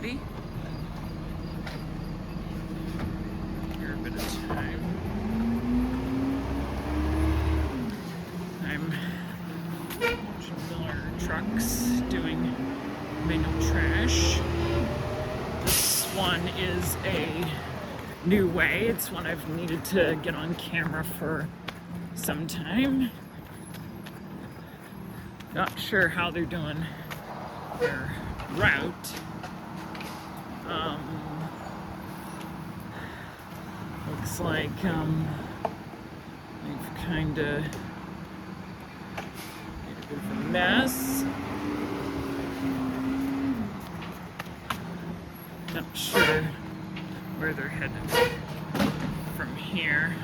buddy. Here a bit of time. I'm watching Miller trucks doing manual trash. This one is a new way. It's one I've needed to get on camera for some time. Not sure how they're doing their route. Looks like they've kind of made a bit of a mess. Not sure where they're headed from here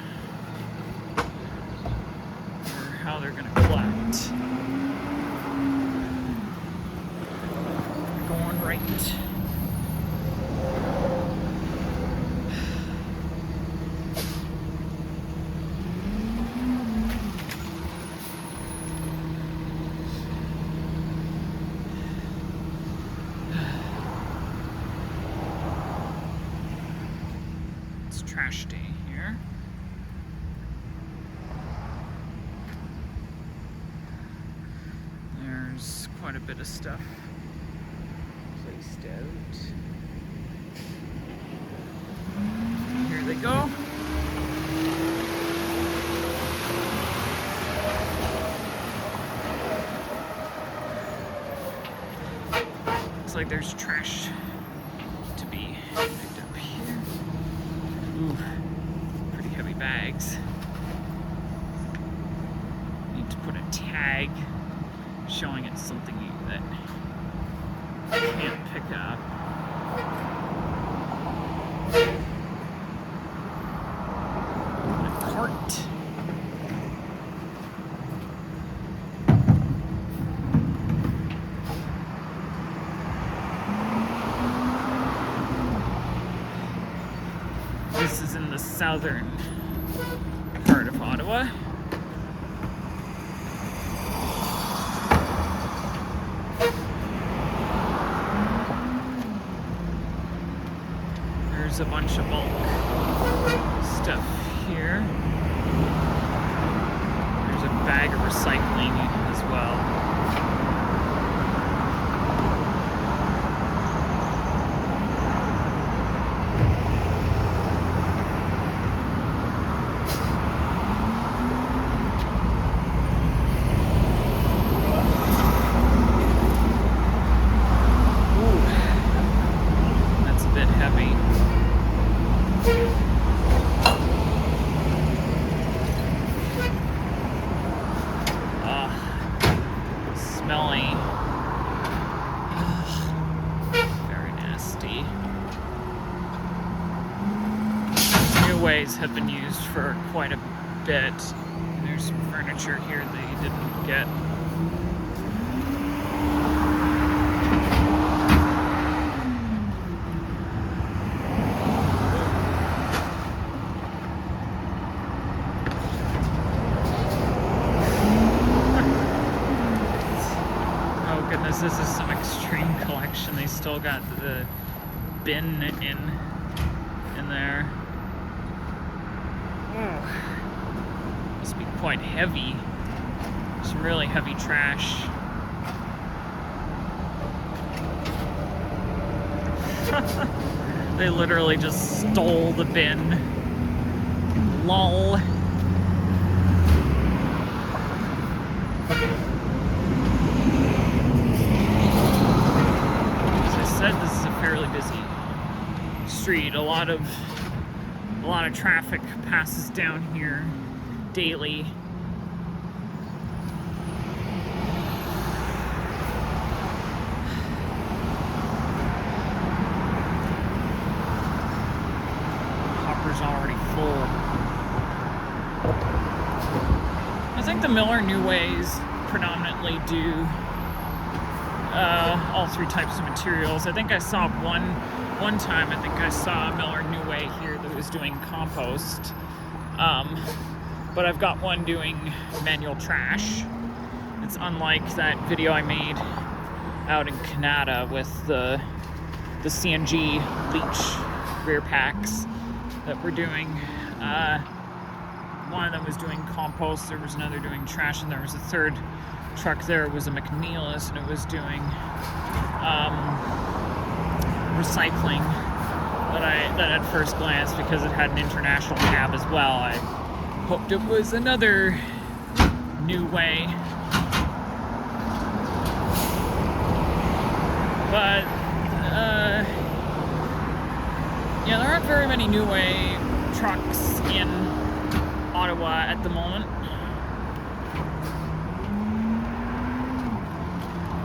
or how they're going to collect. Going right. It's trash day here. There's quite a bit of stuff placed out. Here they go. Looks like there's trash to be picked up here. Ooh, pretty heavy bags. Need to put a tag showing it's something that you can't pick up. A cart. This is in the southern part of Ottawa. There's a bunch of bulk stuff here. There's a bag of recycling as well. Ooh, that's a bit heavy. Smelly. Very nasty. New ways have been used for quite a bit. There's some furniture here that you didn't get. Goodness, this is some extreme collection. They still got the bin in there. Oh, must be quite heavy. Some really heavy trash. They literally just stole the bin. Lol. This is a fairly busy street. A lot of traffic passes down here daily. Hopper's already full. I think the Miller New Ways predominantly do all three types of materials. I think I saw one time, I think I saw a Miller New Way here that was doing compost. But I've got one doing manual trash. It's unlike that video I made out in Canada with the the CNG leach rear packs that we're doing. One of them was doing compost, there was another doing trash, and there was a third truck there. It was a McNeilus, and it was doing recycling. That at first glance, because it had an international cab as well, I hoped it was another new way. But yeah, there aren't very many new way trucks in Ottawa at the moment.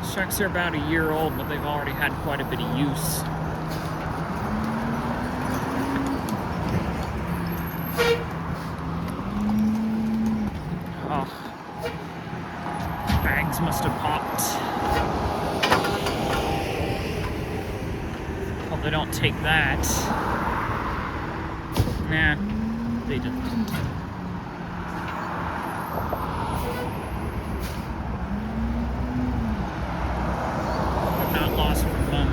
These trucks are about a year old, but they've already had quite a bit of use. Oh, bags must have popped. Hope they don't take that. Nah, they didn't. I'm not lost from them.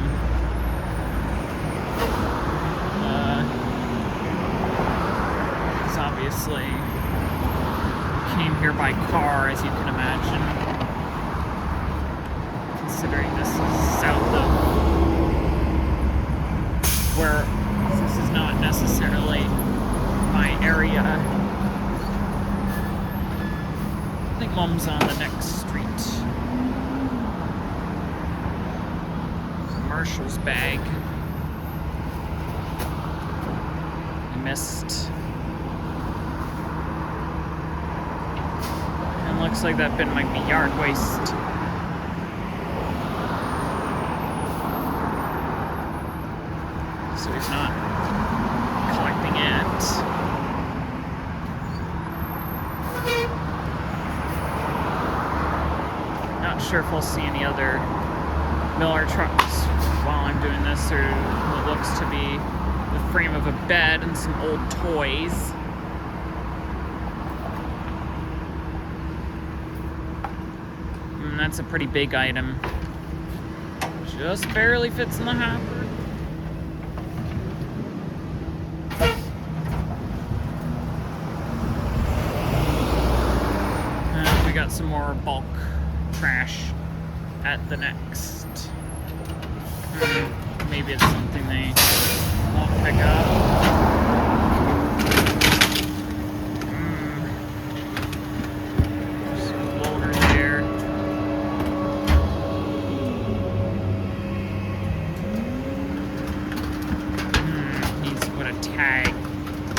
Because obviously came here by car, as you can imagine. Considering this is south of where this is not necessarily my area. I think Mom's on the next street. Marshall's bag. I missed. And looks like that bin might be yard waste. So he's not collecting it. Not sure if I'll see any other Miller trucks while I'm doing this, or what looks to be the frame of a bed and some old toys. And that's a pretty big item. Just barely fits in the hopper. We got some more bulk trash at the next. Maybe it's something they won't pick up. Some loaders there. Needs to put a tag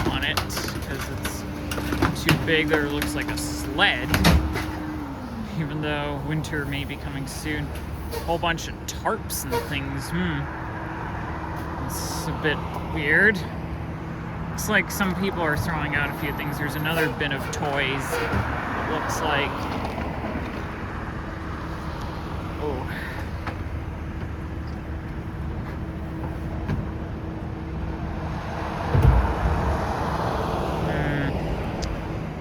on it because it's too big, or it looks like a sled. Even though winter may be coming soon. A whole bunch of tarps and things. It's a bit weird. Looks like some people are throwing out a few things. There's another bin of toys. It looks like. Oh.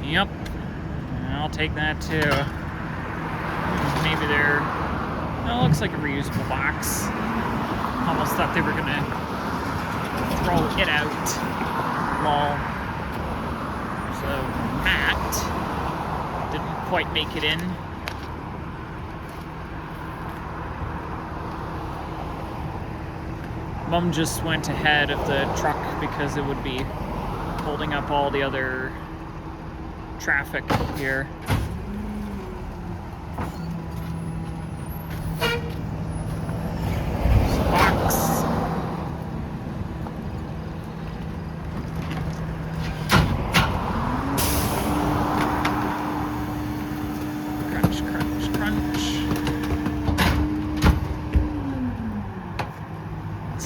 Yep. I'll take that too. Maybe they're. Oh, it looks like a reusable box. Almost thought they were gonna throw it out. Lol. There's a mat. Didn't quite make it in. Mom just went ahead of the truck because it would be holding up all the other traffic here.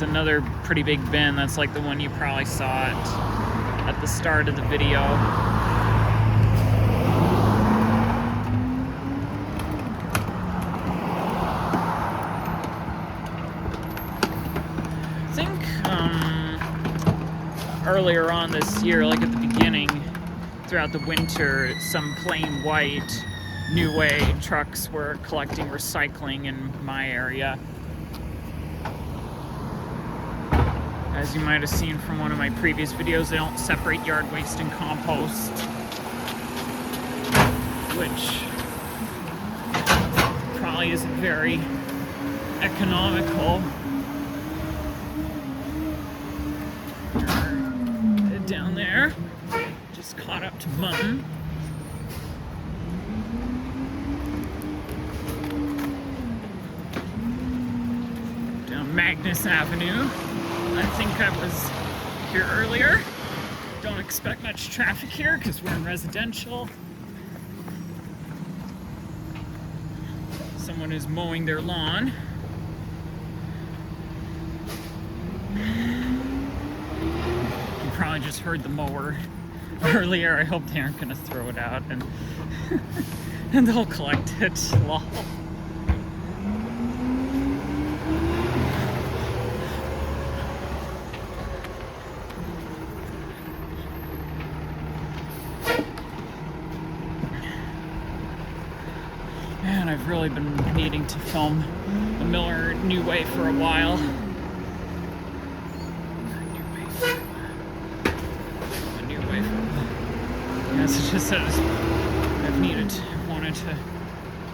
Another pretty big bin. That's like the one you probably saw at the start of the video. I think earlier on this year, like at the beginning, throughout the winter, some plain white New Way trucks were collecting recycling in my area. As you might have seen from one of my previous videos, they don't separate yard waste and compost, which probably isn't very economical. Down there, just caught up to Mum. Down Magnus Avenue. I think I was here earlier. Don't expect much traffic here because we're in residential. Someone is mowing their lawn. You probably just heard the mower earlier. I hope they aren't going to throw it out and and they'll collect it. Lol. Man, I've really been needing to film the Miller New Way for a while. As I just said, I've wanted to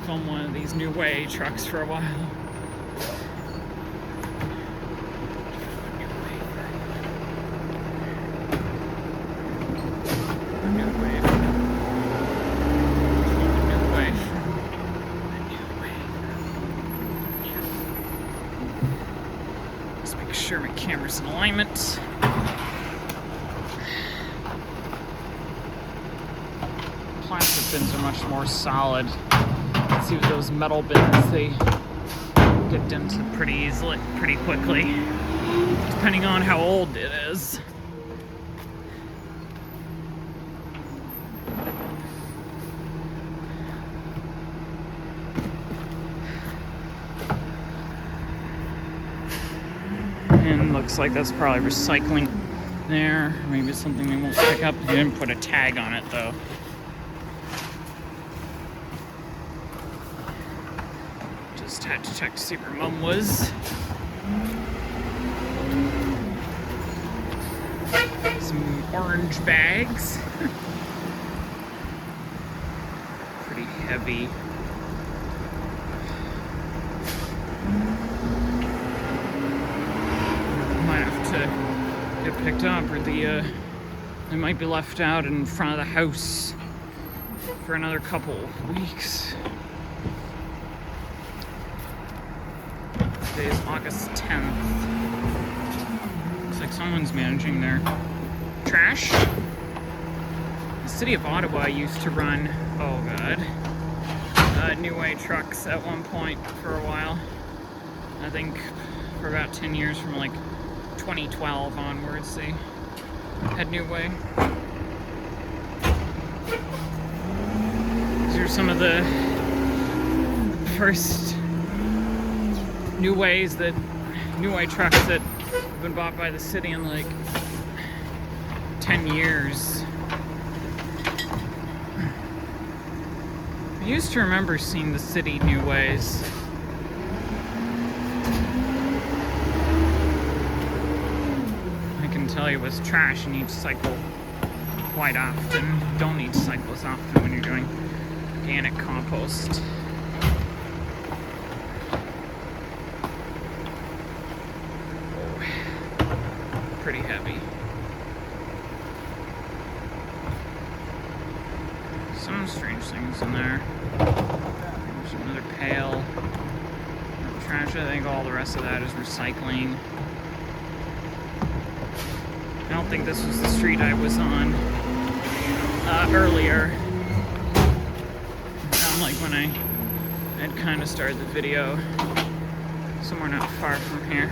film one of these New Way trucks for a while. Just make sure my camera's in alignment. Plastic bins are much more solid. Let's see, with those metal bins, they get dented pretty quickly, depending on how old it is. And looks like that's probably recycling there. Maybe it's something they won't pick up. They didn't put a tag on it though. Just had to check to see where Mum was. Some orange bags. Pretty heavy. Might have to get picked up, or they might be left out in front of the house for another couple weeks. Today is August 10th. Looks like someone's managing their trash. The city of Ottawa used to run, oh god, New Way trucks at one point for a while. I think for about 10 years, from like 2012 onwards, they had New Way. These are some of the first New Way trucks that have been bought by the city in like 10 years. I used to remember seeing the city New Ways. I can tell you with trash, you need to cycle quite often. You don't need to cycle as often when you're doing organic compost. Pretty heavy. Some strange things in there. There's another pail of trash. I think all the rest of that is recycling. I don't think this was the street I was on earlier. Like when I had kind of started the video. Somewhere not far from here.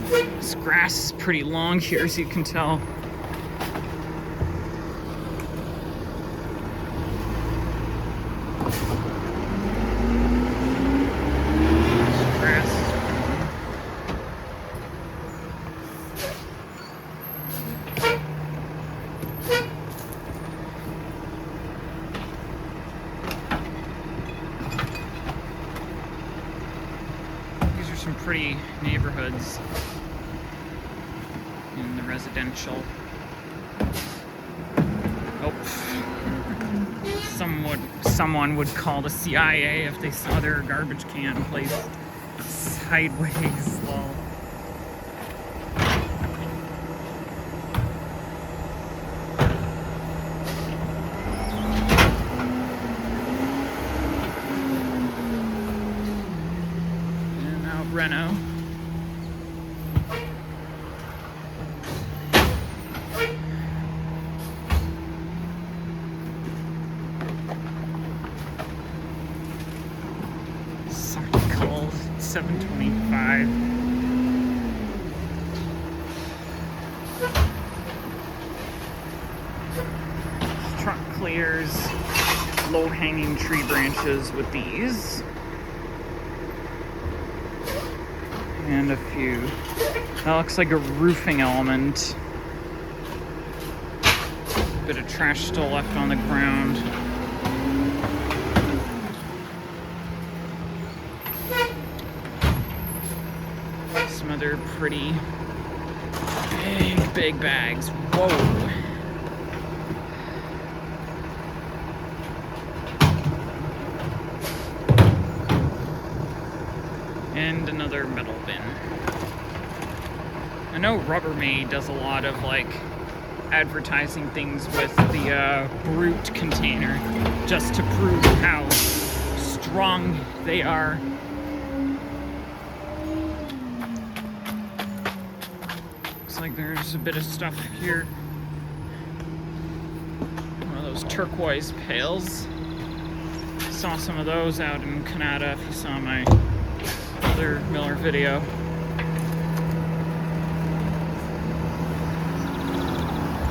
This grass is pretty long here, as you can tell. some pretty neighborhoods in the residential. Oh, someone would call the CIA if they saw their garbage can placed sideways. Lol. And now Reno. Circle 725. Truck clears low-hanging tree branches with these. And a few. That looks like a roofing element. Bit of trash still left on the ground. Some other pretty big bags. Whoa. And another metal bin. I know Rubbermaid does a lot of like advertising things with the Brute container just to prove how strong they are. Looks like there's a bit of stuff here. One of those turquoise pails. Saw some of those out in Canada if you saw my other Miller video.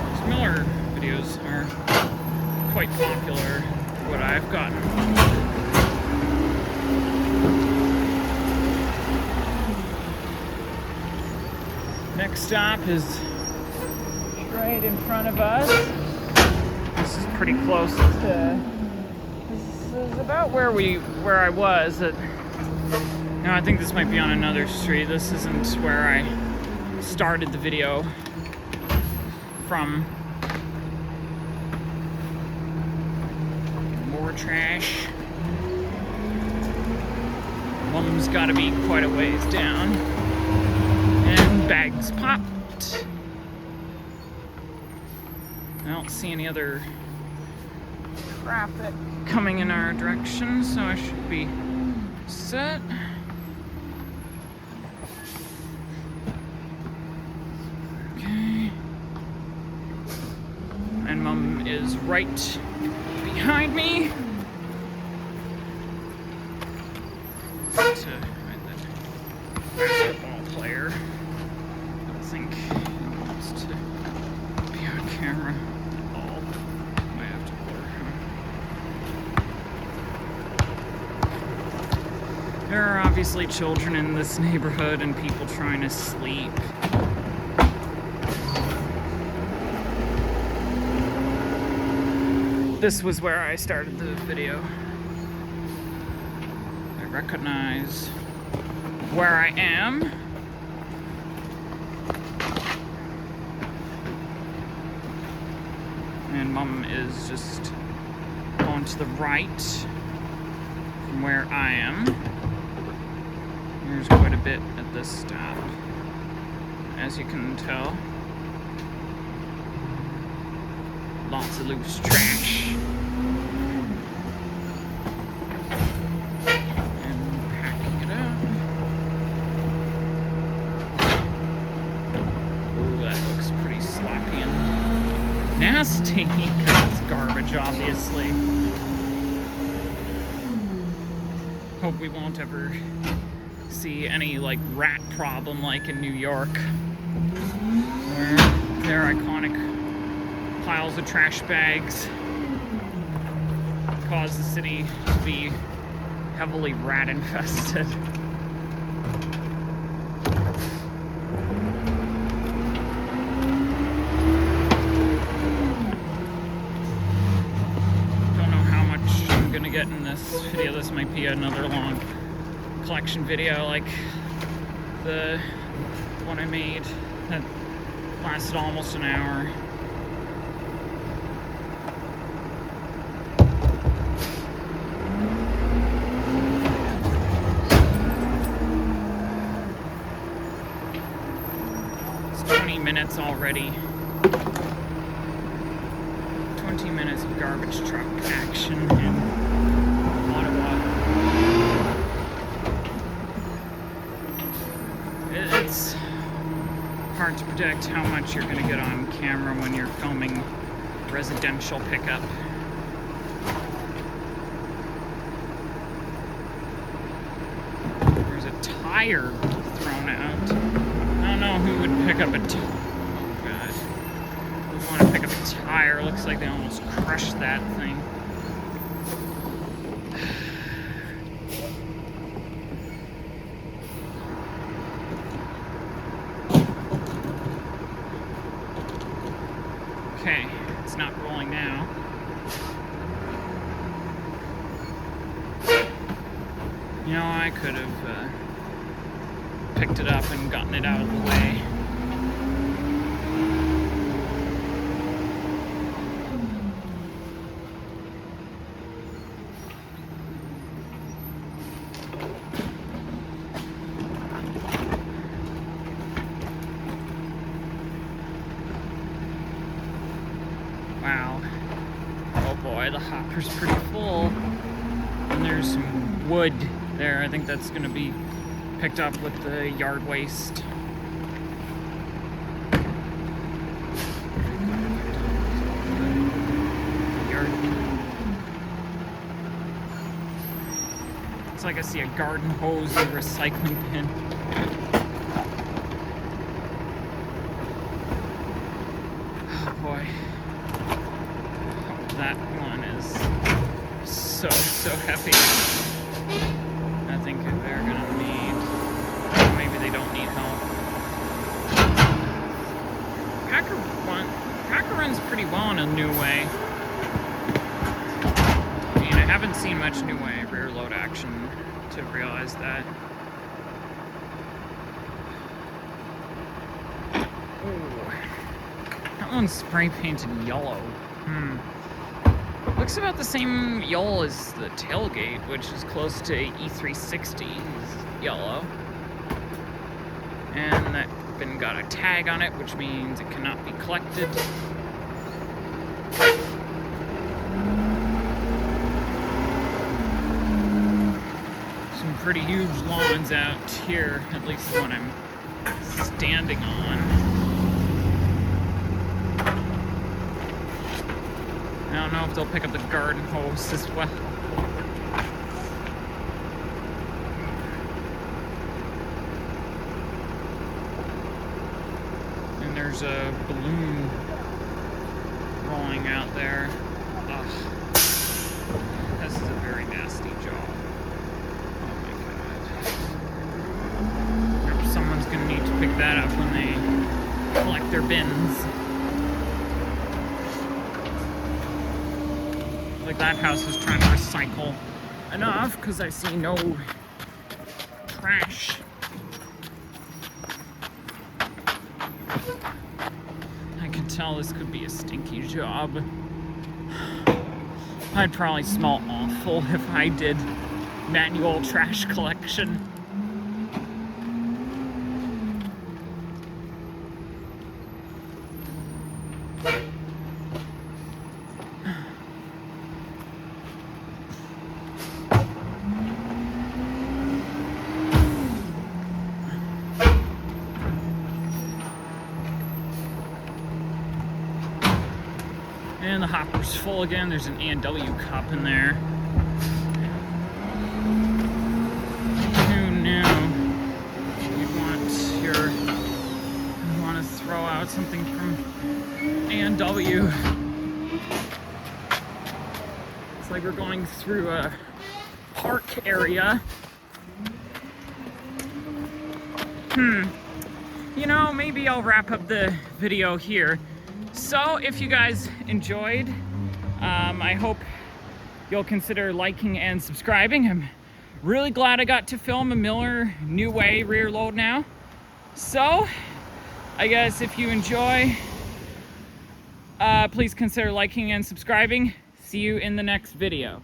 These Miller videos are quite popular, what I've gotten. Next stop is right in front of us. This is pretty close to. This is about where I was. No, I think this might be on another street. This isn't where I started the video from. More trash. Mom's gotta be quite a ways down. And bags popped. I don't see any other traffic coming in our direction, so I should be set. Okay. And Mom is right behind me. There's a basketball player. I don't think he wants to be on camera at all. Might have to blur him. There are obviously children in this neighborhood and people trying to sleep. This was where I started the video. I recognize where I am. And Mom is just going to the right from where I am. There's quite a bit at this stop, as you can tell. Lots of loose trash. And packing it up. Ooh, that looks pretty sloppy and nasty. It's garbage, obviously. Hope we won't ever see any like rat problem like in New York, where their iconic piles of trash bags cause the city to be heavily rat infested. Don't know how much I'm gonna get in this video. This might be another long collection video like the one I made that lasted almost an hour. It's 20 minutes already. 20 minutes of garbage truck action in Ottawa. It's hard to predict how much you're going to get on camera when you're filming residential pickup. There's a tire thrown out. I don't know who would pick up a tire. Oh god. Who would want to pick up a tire? Looks like they almost crushed that thing. Okay, it's not rolling now. You know, I could have picked it up and gotten it out of the way. Wow. Oh boy, the hopper's pretty full. And there's some wood there. I think that's going to be picked up with the yard waste. It's like I see a garden hose and recycling bin. Oh boy. That one is so heavy. I think they're gonna need, maybe they don't need help. Packer runs pretty well in a new way. I mean, I haven't seen much new way rear load action to realize that. Ooh. That one's spray painted yellow. Looks about the same yellow as the tailgate, which is close to E360's yellow. And that bin got a tag on it, which means it cannot be collected. Some pretty huge lawns out here, at least the one I'm standing on. I don't know if they'll pick up the garden hose as well. And there's a balloon rolling out there. Ugh. This is a very nasty job. Oh my god. Someone's gonna need to pick that up when they collect their bins. Like that house is trying to recycle enough because I see no trash. I can tell this could be a stinky job. I'd probably smell awful if I did manual trash collection. And the hopper's full again. There's an A&W cup in there. Who knew you'd want to throw out something from A&W. It's like we're going through a park area. You know, maybe I'll wrap up the video here. So if you guys enjoyed, I hope you'll consider liking and subscribing. I'm Really glad I got to film a Miller New Way rear load now. So, I guess if you enjoy, please consider liking and subscribing. See you in the next video.